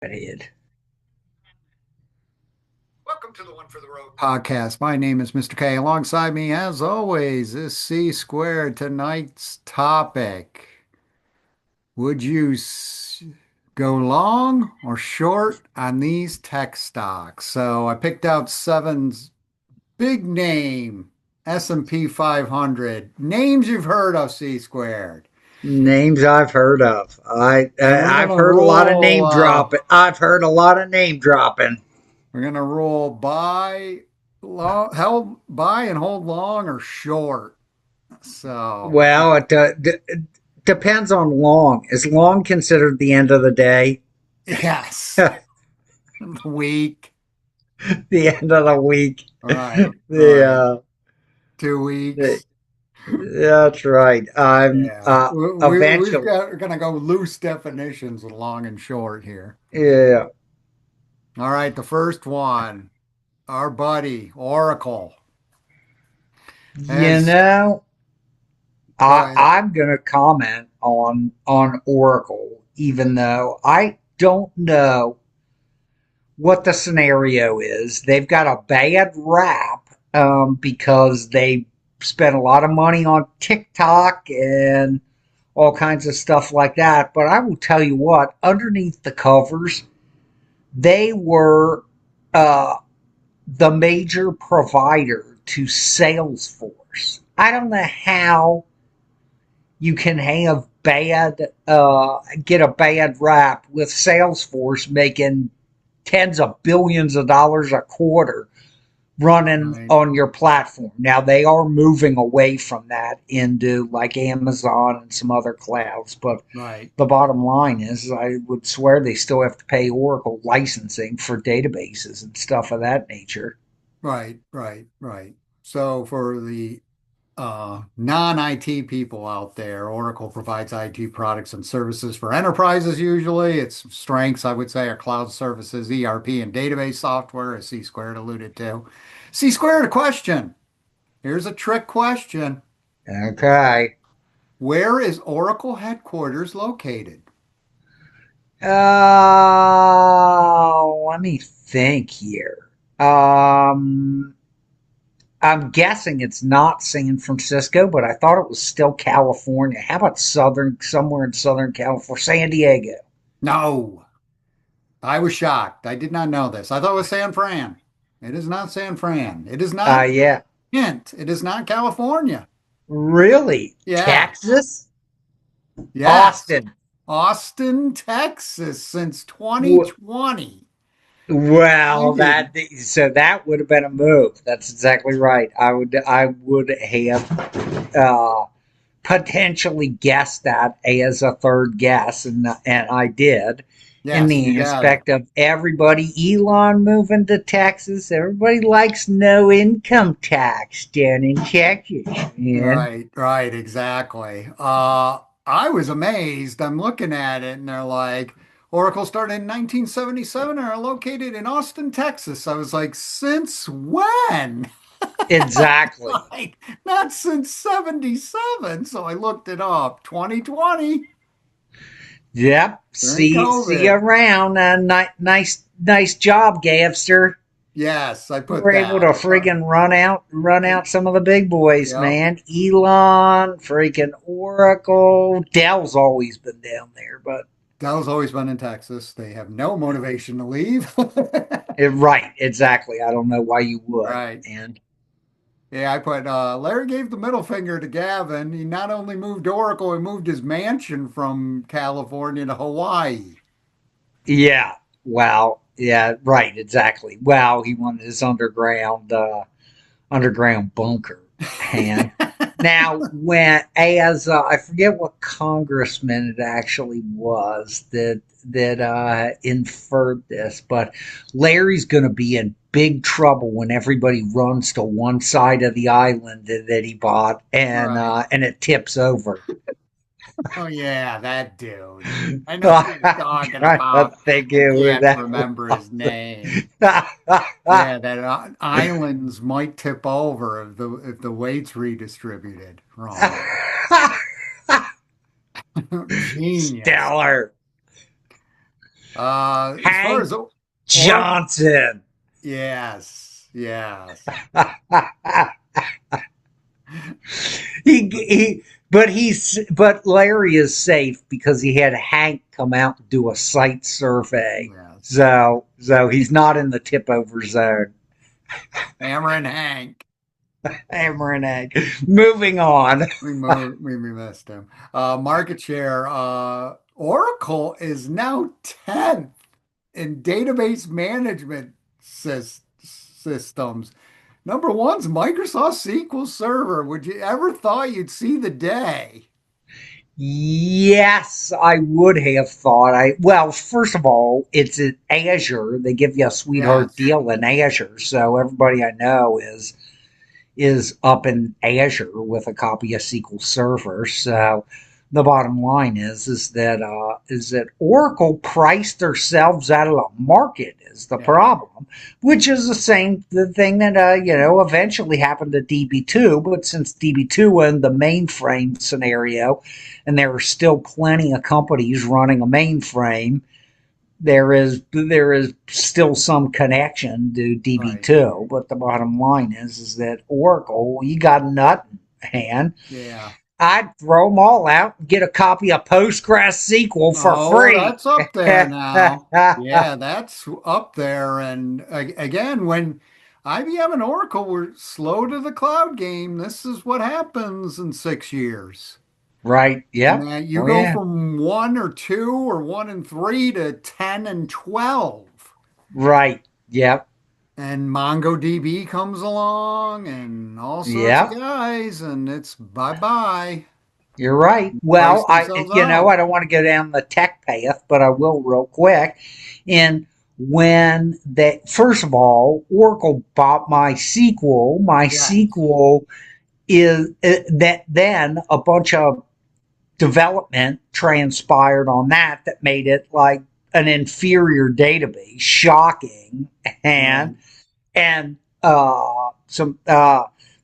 Ahead. Welcome to the One for the Road podcast. My name is Mr. K. Alongside me, as always, is C Squared. Tonight's topic. Would you go long or short on these tech stocks? So I picked out seven big name S&P 500 names you've heard of, C Squared. Names I've heard of. And we're I've gonna heard a lot of roll name dropping. I've heard a lot of name dropping. we're gonna roll buy long, held buy and hold long or short. So Well, it depends on long. Is long considered the end of the day? yes. Week. The end of the week. Right, The, right. uh, 2 weeks. the that's right. I'm Yeah. We've eventually. got, we're gonna go loose definitions of long and short here. Yeah. All right, the first one, our buddy Oracle You has know, go I ahead. I'm gonna comment on Oracle, even though I don't know what the scenario is. They've got a bad rap because they spent a lot of money on TikTok and all kinds of stuff like that. But I will tell you what, underneath the covers, they were uh, the major provider to Salesforce. I don't know how you can have get a bad rap with Salesforce making tens of billions of dollars a quarter running Right, on your platform. Now they are moving away from that into like Amazon and some other clouds, but right, the bottom line is I would swear they still have to pay Oracle licensing for databases and stuff of that nature. right. So for the non-IT people out there, Oracle provides IT products and services for enterprises usually. Its strengths, I would say, are cloud services, ERP, and database software, as C squared alluded to. C squared, a question. Here's a trick question. Okay. Where is Oracle headquarters located? Let me think here. Um, I'm guessing it's not San Francisco, but I thought it was still California. How about somewhere in Southern California, San Diego? No, I was shocked. I did not know this. I thought it was San Fran. It is not San Fran. It is not Yeah, Kent. It is not California. really? Yeah. Texas? Yes. Austin? Austin, Texas since W- 2020. I Well, did. that would have been a move. That's exactly right. I would have potentially guessed that as a third guess, and I did. In Yes, you the got it. aspect of everybody, Elon moving to Texas, everybody likes no income tax down in Texas, man. Right, exactly. I was amazed. I'm looking at it and they're like, Oracle started in 1977 and are located in Austin, Texas. I was like, since when? Exactly. Like, not since 77. So I looked it up. 2020 Yep. during See you COVID. around. Nice job, Gavster. Yes, I We put were able to that. friggin' run out some of the big boys, Yep. man. Elon, freaking Oracle. Dell's always been down there, but Dell's always been in Texas. They have no motivation to leave. right, exactly. I don't know why you would. Right. And Yeah, I put Larry gave the middle finger to Gavin. He not only moved to Oracle, he moved his mansion from California to Hawaii. yeah, wow, yeah, right, exactly. Wow, he wanted his underground bunker. And now, when as I forget what congressman it actually was that inferred this, but Larry's going to be in big trouble when everybody runs to one side of the island that he bought, Right. and it tips over. Oh yeah, that dude. I know who you're I'm talking trying to about. think I who can't that remember his name. was. Yeah, that islands might tip over if the weight's redistributed wrong. Genius. Stellar. As far as Hank or Johnson. yes, yes, But Larry is safe because he had Hank come out and do a site survey. yes. So he's not in the tip over zone. Hammer and Hank. Hammer and egg. Moving on. We missed him. Market share. Oracle is now 10th in database management systems. Number one's Microsoft SQL Server. Would you ever thought you'd see the day? Yes, I would have thought. Well, first of all, it's in Azure. They give you a sweetheart Yes. deal in Azure, so everybody I know is up in Azure with a copy of SQL Server. So the bottom line is that Oracle priced themselves out of the market is the Yeah. problem, which is the thing that eventually happened to DB2. But since DB2 was the mainframe scenario, and there are still plenty of companies running a mainframe, there is still some connection to Right. DB2, but the bottom line is that Oracle, you got nothing, man. Yeah. I'd throw them all out and get a copy of PostgreSQL for Oh, free. that's up there now. Yeah, that's up there. And again, when IBM and Oracle were slow to the cloud game, this is what happens in 6 years. Right? And Yep. then you Oh go yeah. from one or two or one and three to 10 and 12. Right. Yep. And MongoDB comes along and all sorts of Yep. guys, and it's bye bye. You're right. Price Well, themselves I out. don't want to go down the tech path, but I will real quick. And when that, first of all, Oracle bought MySQL. Yes. MySQL is that then a bunch of development transpired on that made it like an inferior database. Shocking. and Right. and some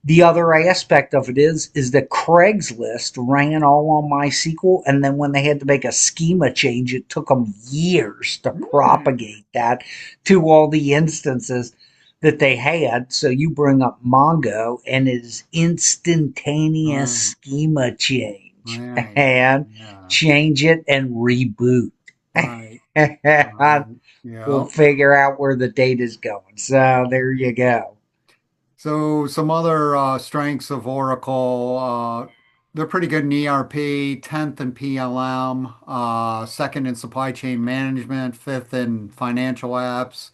the other aspect of it is that Craigslist ran all on MySQL, and then when they had to make a schema change, it took them years to Hmm. propagate that to all the instances that they had. So you bring up Mongo, and it is instantaneous Oh, schema change, right. and Yeah. change it and reboot. Right. And we'll Yeah. figure out where the data's going. So there you go. So some other strengths of Oracle, they're pretty good in ERP, 10th in PLM, second in supply chain management, fifth in financial apps,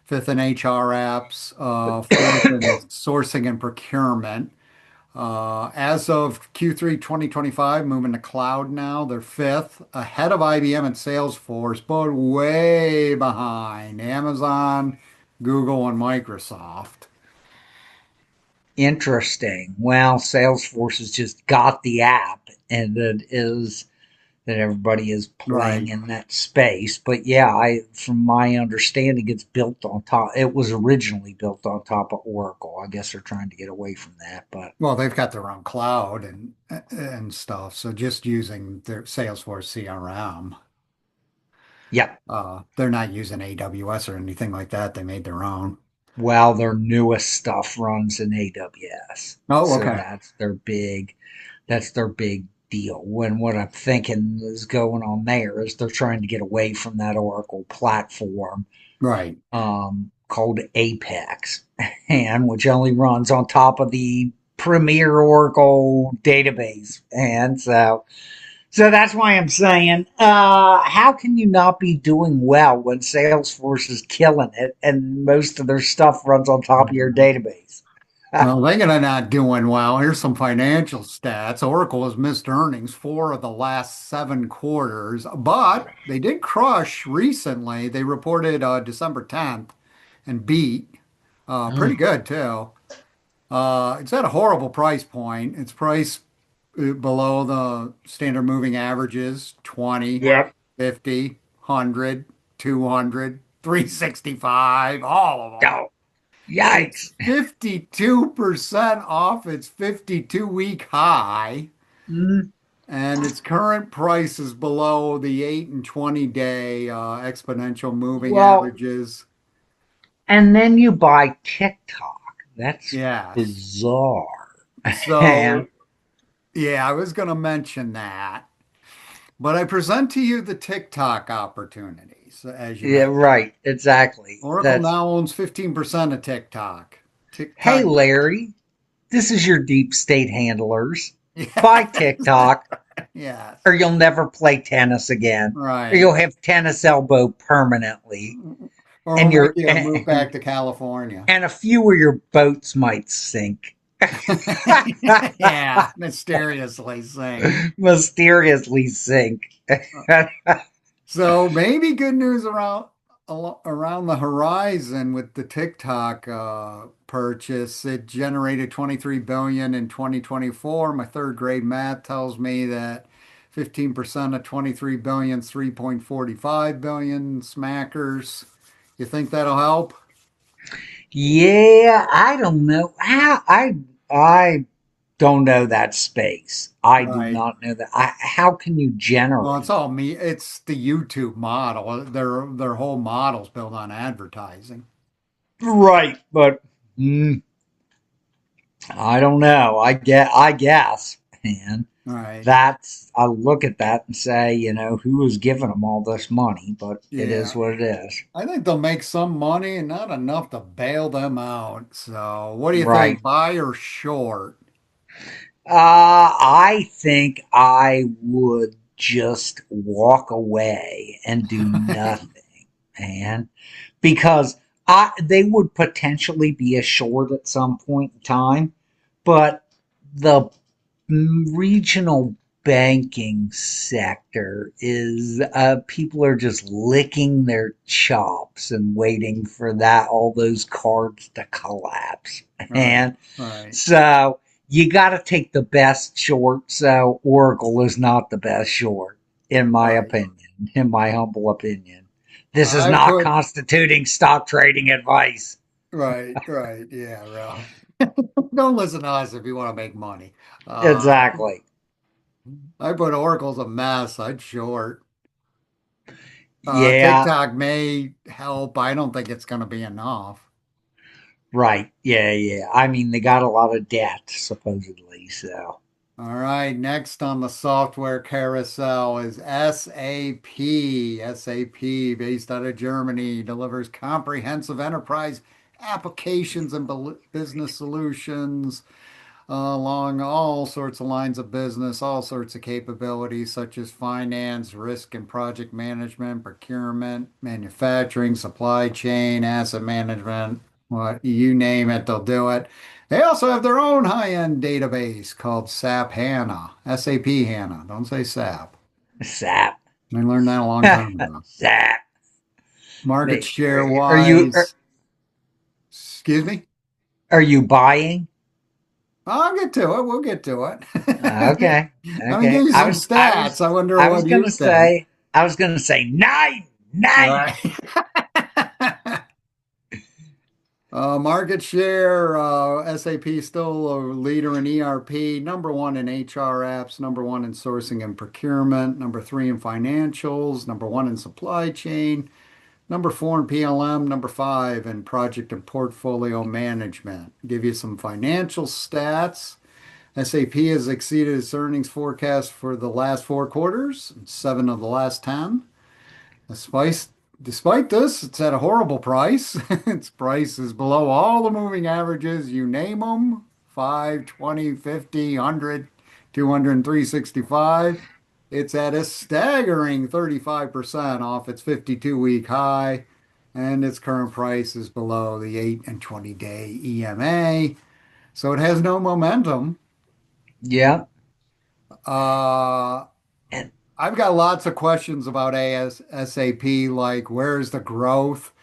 fifth in HR apps, fourth in sourcing and procurement. As of Q3 2025, moving to cloud now, they're fifth, ahead of IBM and Salesforce, but way behind Amazon, Google, and Microsoft. Interesting. Well, Salesforce has just got the app, and that everybody is playing Right. in that space. But yeah, from my understanding, it's built on top. It was originally built on top of Oracle. I guess they're trying to get away from that, but Well, they've got their own cloud and stuff, so just using their Salesforce CRM. yeah. They're not using AWS or anything like that. They made their own. Well, their newest stuff runs in AWS, Oh, so okay. that's their big deal. When what I'm thinking is going on there is they're trying to get away from that Oracle platform Right. called Apex, and which only runs on top of the premier Oracle database. And so that's why I'm saying, how can you not be doing well when Salesforce is killing it and most of their stuff runs on top of your Mhm. database? Well, they're gonna not doing well. Here's some financial stats. Oracle has missed earnings 4 of the last 7 quarters, but they did crush recently. They reported December 10th and beat pretty good too. It's at a horrible price point. It's priced below the standard moving averages, 20, Yep. 50, 100, 200, 365, all of them. Oh, It's yikes. 52% off its 52-week high. Mm, and its current price is below the 8 and 20 day exponential moving Well, averages. and then you buy TikTok. That's Yes. bizarre. And So, yeah, I was going to mention that, but I present to you the TikTok opportunities, as you yeah, mentioned. right, exactly. Oracle That's now owns 15% of TikTok. hey TikTok, Larry, this is your deep state handlers. Buy yes, TikTok, or yes, you'll never play tennis again, or right. you'll have tennis elbow permanently, and Or your maybe I'll move back to California. and a few of your boats might sink. Yeah, mysteriously sink. Mysteriously sink. So maybe good news around the horizon with the TikTok purchase. It generated 23 billion in 2024. My third grade math tells me that 15% of 23 billion is 3.45 billion smackers. You think that'll help? Yeah, I don't know how I don't know that space. I do Right. not know that. How can you Well, it's generate? all me. It's the YouTube model. Their whole model's built on advertising. Right, but mm, I don't know. I guess, man. Right. That's I look at that and say, who is giving them all this money? But it is Yeah. what it is. I think they'll make some money and not enough to bail them out. So, what do you Right. think, buy or short? I think I would just walk away and do nothing, man, because they would potentially be a short at some point in time, but the regional banking sector is people are just licking their chops and waiting for that all those cards to collapse. Right, And right. so you got to take the best short. So Oracle is not the best short, in my Right. opinion, in my humble opinion. This is I not put constituting stock trading advice. right, right. Yeah, really. Don't listen to us if you want to make money. Uh, Exactly. I put Oracle's a mess. I'd short. Yeah. TikTok may help. I don't think it's going to be enough. Right. Yeah. Yeah. I mean, they got a lot of debt, supposedly. So, All right, next on the software carousel is SAP. SAP, based out of Germany, delivers comprehensive enterprise applications and business solutions along all sorts of lines of business, all sorts of capabilities such as finance, risk and project management, procurement, manufacturing, supply chain, asset management. What you name it, they'll do it. They also have their own high-end database called SAP HANA, SAP HANA. Don't say SAP. sap. I learned that a long time ago. Sap. Market share Are you wise, excuse me. are you buying? I'll get to it. We'll get to it. Okay. Let me give Okay. you some stats. I wonder what you think. I was gonna say nine, nine. Right. Market share, SAP still a leader in ERP, number one in HR apps, number one in sourcing and procurement, number three in financials, number one in supply chain, number four in PLM, number five in project and portfolio management. Give you some financial stats. SAP has exceeded its earnings forecast for the last four quarters, seven of the last 10. Despite, despite this, it's at a horrible price. Its price is below all the moving averages. You name them, 5, 20, 50, 100, 200, and 365. It's at a staggering 35% off its 52-week high, and its current price is below the 8 and 20-day EMA. So it has no momentum. Yeah. Uh, And I've got lots of questions about SAP, like where's the growth?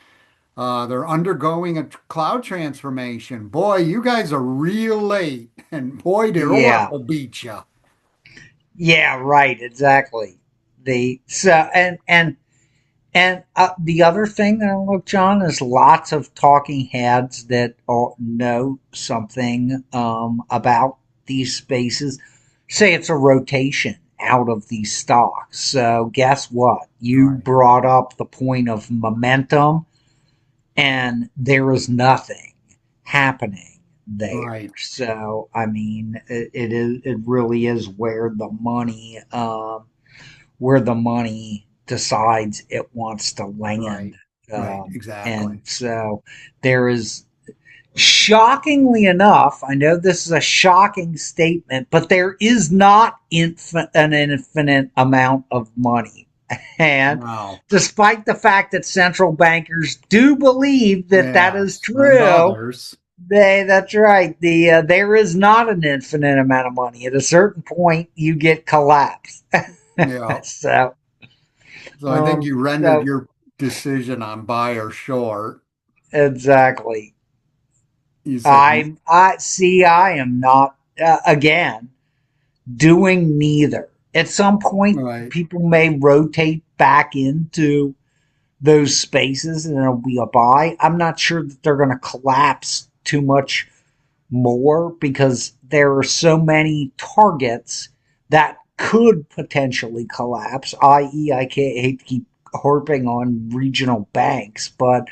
They're undergoing a cloud transformation. Boy, you guys are real late, and boy, did yeah. Oracle beat you. Yeah. Right. Exactly. The so and the other thing that I look, John, is lots of talking heads that know something about these spaces say it's a rotation. out of these stocks. So guess what? You Right. brought up the point of momentum, and there is nothing happening there. Right. So I mean, it really is where the money decides it wants to land. Right. Right. And Exactly. so there is, shockingly enough, I know this is a shocking statement, but there is not an infinite amount of money. And Wow. despite the fact that central bankers do believe that that is Yes. And true, others. that's right. There is not an infinite amount of money. At a certain point, you get collapse. Yeah. so, So I think you rendered so your decision on buy or short. exactly. You said you, I see. I am not again doing neither. At some point, right. people may rotate back into those spaces, and it'll be a buy. I'm not sure that they're going to collapse too much more because there are so many targets that could potentially collapse, i.e., I can't hate to keep harping on regional banks, but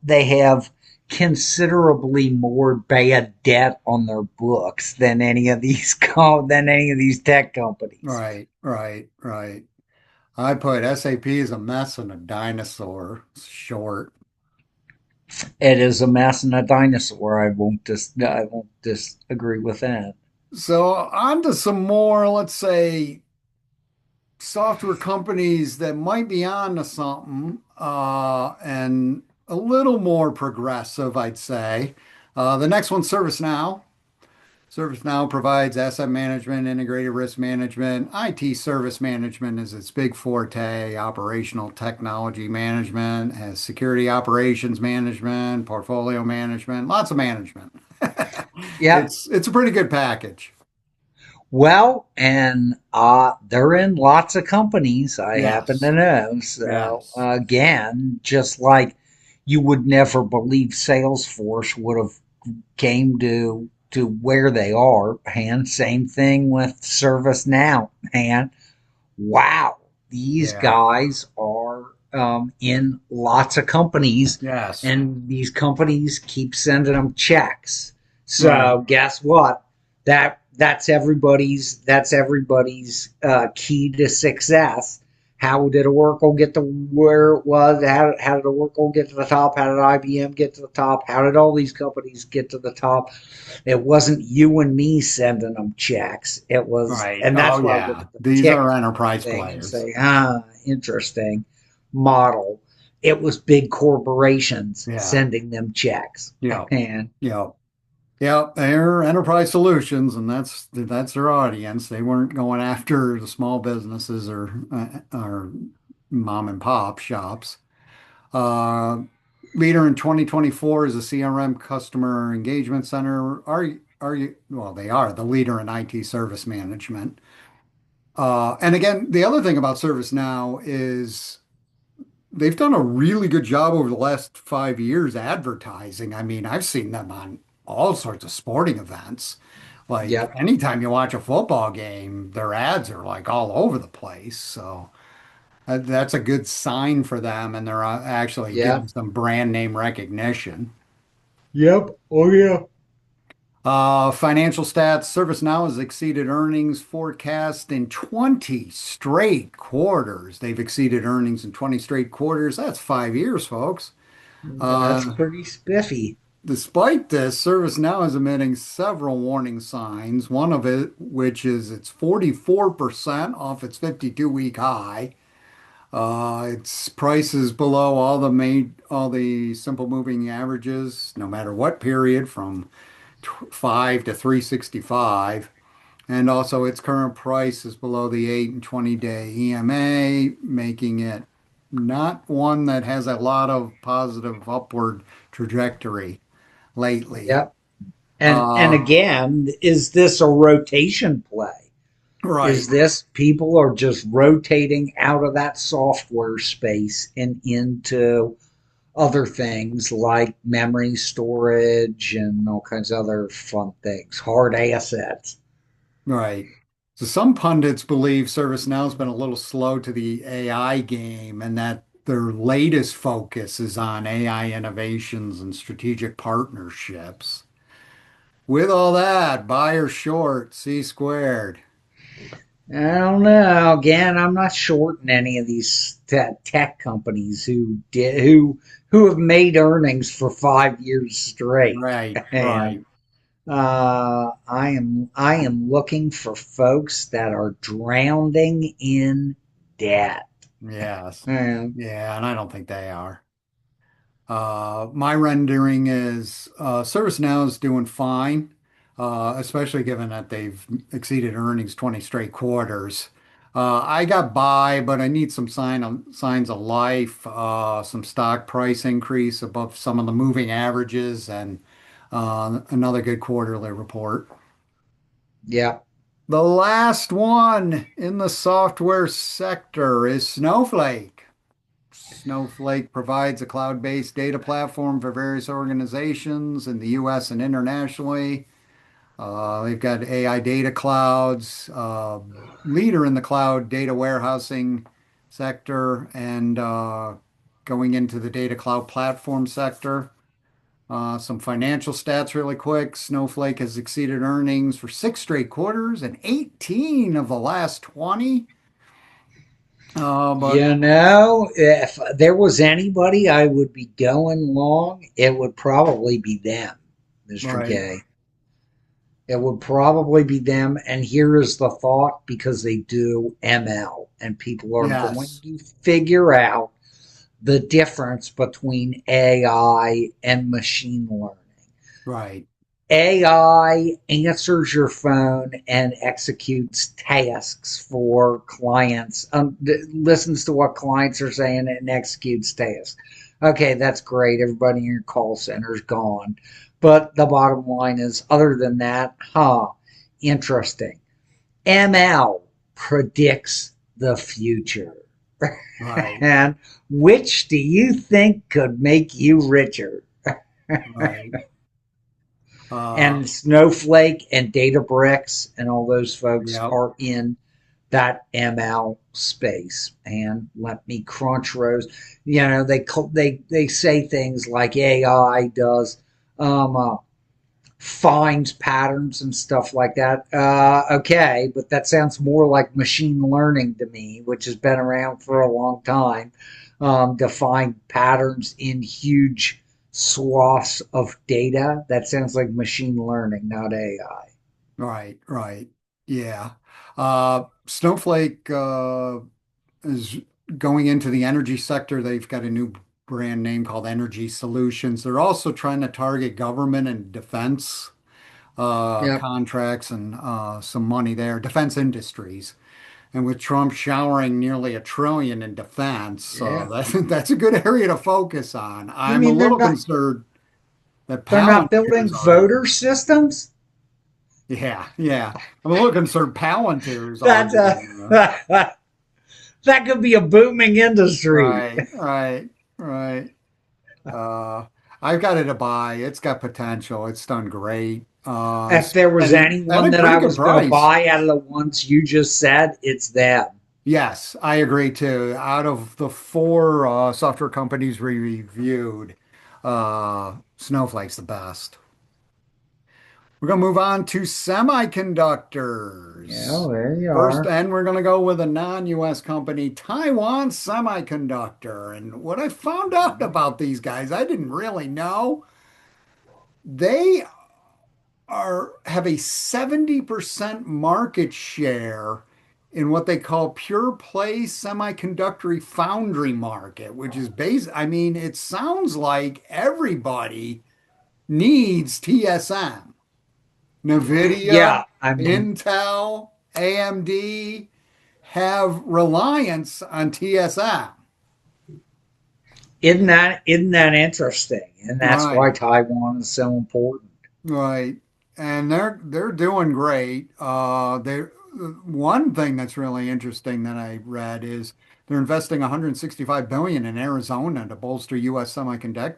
they have considerably more bad debt on their books than any of these than any of these tech companies. Right. Right. Right. I put SAP as a mess and a dinosaur short. It is a mess and a dinosaur. I won't disagree with that. So on to some more, let's say, software companies that might be on to something, and a little more progressive, I'd say. The next one, ServiceNow. ServiceNow provides asset management, integrated risk management. IT service management is its big forte. Operational technology management has security operations management, portfolio management, lots of management. Yep. It's a pretty good package. Well, and they're in lots of companies I happen to Yes. know. So Yes. again, just like you would never believe Salesforce would have came to where they are, and same thing with ServiceNow, and wow, these Yeah. guys are in lots of companies, Yes. and these companies keep sending them checks. Right. So guess what? That's everybody's key to success. How did Oracle get to where it was? How did Oracle get to the top? How did IBM get to the top? How did all these companies get to the top? It wasn't you and me sending them checks. It was, Right. and Oh, that's why I look yeah. at the These are tick enterprise thing and players. say, interesting model. It was big corporations Yeah. sending them checks. Yeah. And Yeah. Yeah. They're enterprise solutions, and that's their audience. They weren't going after the small businesses or mom and pop shops. Uh, Leader in 2024 is a CRM customer engagement center. Well, they are the leader in IT service management. And again, the other thing about ServiceNow is they've done a really good job over the last 5 years advertising. I mean, I've seen them on all sorts of sporting events. Like yep, anytime you watch a football game, their ads are like all over the place. So that's a good sign for them, and they're actually getting yep, some brand name recognition. yep, oh yeah. Financial stats, ServiceNow has exceeded earnings forecast in 20 straight quarters. They've exceeded earnings in 20 straight quarters. That's 5 years, folks. That's Uh, pretty spiffy. Despite this, ServiceNow is emitting several warning signs. One of it, which is it's 44% off its 52-week high. Its price is below all the simple moving averages, no matter what period, from 5 to 365. And also its current price is below the 8 and 20-day EMA, making it not one that has a lot of positive upward trajectory lately. Yep. And Uh, again, is this a rotation play? Is right, this people are just rotating out of that software space and into other things like memory storage and all kinds of other fun things, hard assets? right. So some pundits believe ServiceNow's been a little slow to the AI game and that their latest focus is on AI innovations and strategic partnerships. With all that, buy or short, C squared. I don't know. Again, I'm not shorting any of these tech companies who have made earnings for 5 years straight, Right, and right. I am looking for folks that are drowning in debt. Yes. And Yeah, and I don't think they are. My rendering is ServiceNow is doing fine, especially given that they've exceeded earnings 20 straight quarters. I got buy, but I need some signs of life, some stock price increase above some of the moving averages, and another good quarterly report. yeah, The last one in the software sector is Snowflake. Snowflake provides a cloud-based data platform for various organizations in the US and internationally. They've got AI data clouds, leader in the cloud data warehousing sector, and going into the data cloud platform sector. Some financial stats really quick. Snowflake has exceeded earnings for 6 straight quarters and 18 of the last 20. But if there was anybody I would be going long, it would probably be them, Mr. right, K. It would probably be them. And here is the thought, because they do ML, and people are going yes, to figure out the difference between AI and machine learning. right. AI answers your phone and executes tasks for clients, listens to what clients are saying and executes tasks. Okay, that's great. Everybody in your call center is gone. But the bottom line is, other than that, interesting. ML predicts the future. Right, And which do you think could make you richer? right. Uh, And Snowflake and Databricks and all those folks yep. are in that ML space. And let me crunch rows. They say things like AI does finds patterns and stuff like that. Okay, but that sounds more like machine learning to me, which has been around for a long time, to find patterns in huge swaths of data. That sounds like machine learning, not AI. Right, right. Yeah. Snowflake is going into the energy sector. They've got a new brand name called Energy Solutions. They're also trying to target government and defense Yep. contracts and some money there, defense industries. And with Trump showering nearly $1 trillion in defense, Yeah. that's a good area to focus on. You I'm a mean they're little not concerned that they're not building Palantir's voter arguing. systems? Yeah, yeah. I'm a little concerned Palantir's That's a arguing. that could be a booming industry. Right, right, right. Uh, I've got it to buy. It's got potential. It's done great. If there was At anyone a that pretty I good was going to price. buy out of the ones you just said, it's them. Yes, I agree too. Out of the four software companies we reviewed, Snowflake's the best. We're going to move on to Yeah, semiconductors. there you First, are. and we're going to go with a non-US company, Taiwan Semiconductor. And what I found out about these guys, I didn't really know. They are have a 70% market share in what they call pure play semiconductor foundry market, which is I mean, it sounds like everybody needs TSM. NVIDIA, Yeah, I mean, Intel, AMD have reliance on TSM. isn't that interesting? And that's why Right, Taiwan is so important. right. And they're doing great. They're one thing that's really interesting that I read is they're investing 165 billion in Arizona to bolster U.S. semiconductor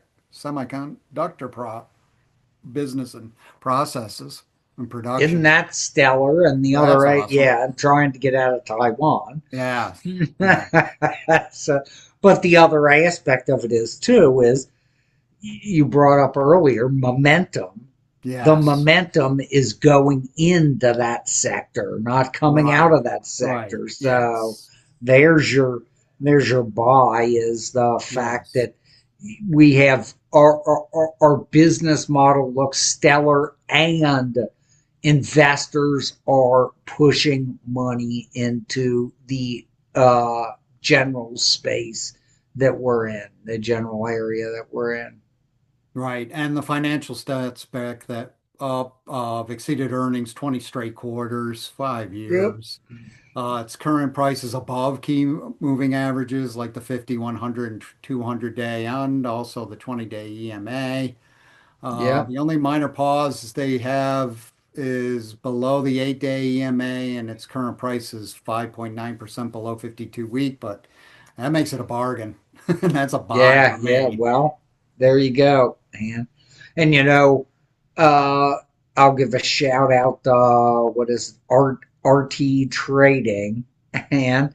business and processes. in Isn't production. that stellar? And the That's other, awesome. yeah, I'm trying to get out of Taiwan. Yeah. Yeah. So, but the other aspect of it is too is you brought up earlier momentum. The Yes. momentum is going into that sector, not coming out Right. of that Right. sector. So Yes. there's your there's your buy is the fact Yes. that we have our business model looks stellar and investors are pushing money into the uh, general space that we're in, the general area that we're in. Right. And the financial stats back that up exceeded earnings 20 straight quarters, five Yep. years. Its current price is above key moving averages like the 50, 100, and 200 day and also the 20-day EMA. Yep. The only minor pause they have is below the 8-day EMA, and its current price is 5.9% below 52 week, but that makes it a bargain. That's a buy Yeah. for Yeah. me. Well, there you go, man. And uh, I'll give a shout out. What is RT Trading and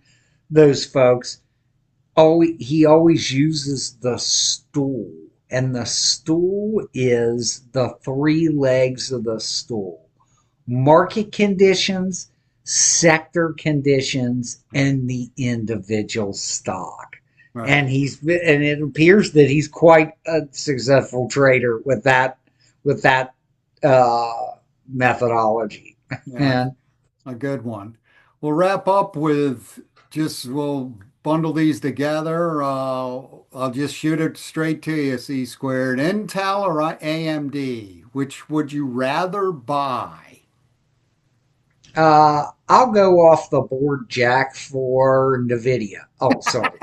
those folks. Oh, he always uses the stool, and the stool is the three legs of the stool: market conditions, sector conditions, and the individual stock. Right. And it appears that he's quite a successful trader with that methodology. Yeah, And a good one. We'll wrap up with we'll bundle these together. I'll just shoot it straight to you, C squared. Intel or AMD? Which would you rather buy? I'll go off the board, Jack, for NVIDIA. Oh, sorry.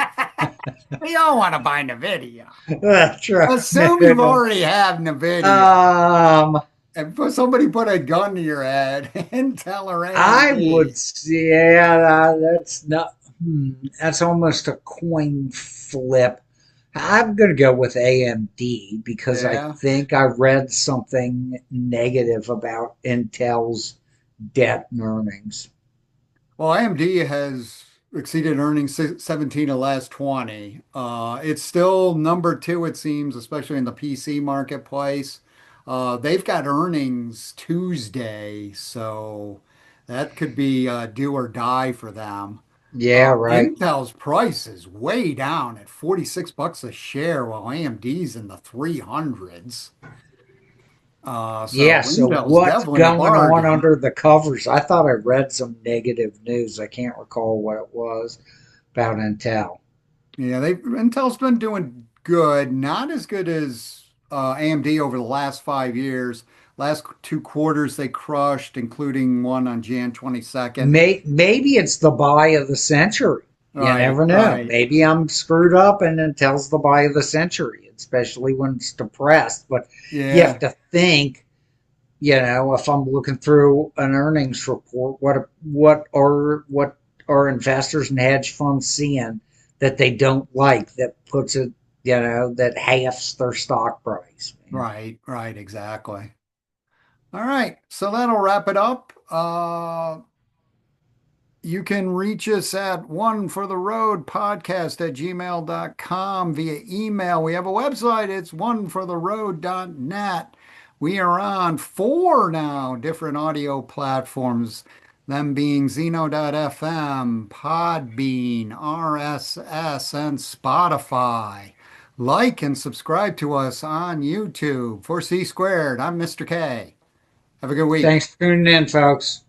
We all want to buy NVIDIA. That's right. Assume you already have NVIDIA. Um, And somebody put a gun to your head, Intel or I AMD. would say, yeah, that's not, that's almost a coin flip. I'm going to go with AMD because I Yeah. think I read something negative about Intel's debt and earnings. Well, AMD has exceeded earnings 17 of the last 20. It's still number two, it seems, especially in the PC marketplace. They've got earnings Tuesday, so that could be do or die for them. Yeah, right. Intel's price is way down at 46 bucks a share, while AMD's in the 300s. So Yeah, so Intel's what's definitely a going on bargain. under the covers? I thought I read some negative news. I can't recall what it was about Intel. Yeah, they Intel's been doing good, not as good as AMD over the last 5 years. Last two quarters they crushed, including one on Jan 22nd. Maybe it's the buy of the century. You Right, never know. right. Maybe I'm screwed up and Intel's the buy of the century, especially when it's depressed. But you have Yeah, to think, if I'm looking through an earnings report, what are investors and hedge funds seeing that they don't like that puts it, that halves their stock price. Man. right, right, exactly. All right, so that'll wrap it up. You can reach us at one for the road podcast at gmail.com via email. We have a website. It's onefortheroad.net. We are on four now different audio platforms, them being Zeno.fm, Podbean, RSS, and Spotify. Like and subscribe to us on YouTube for C Squared. I'm Mr. K. Have a good week. Thanks for tuning in, folks.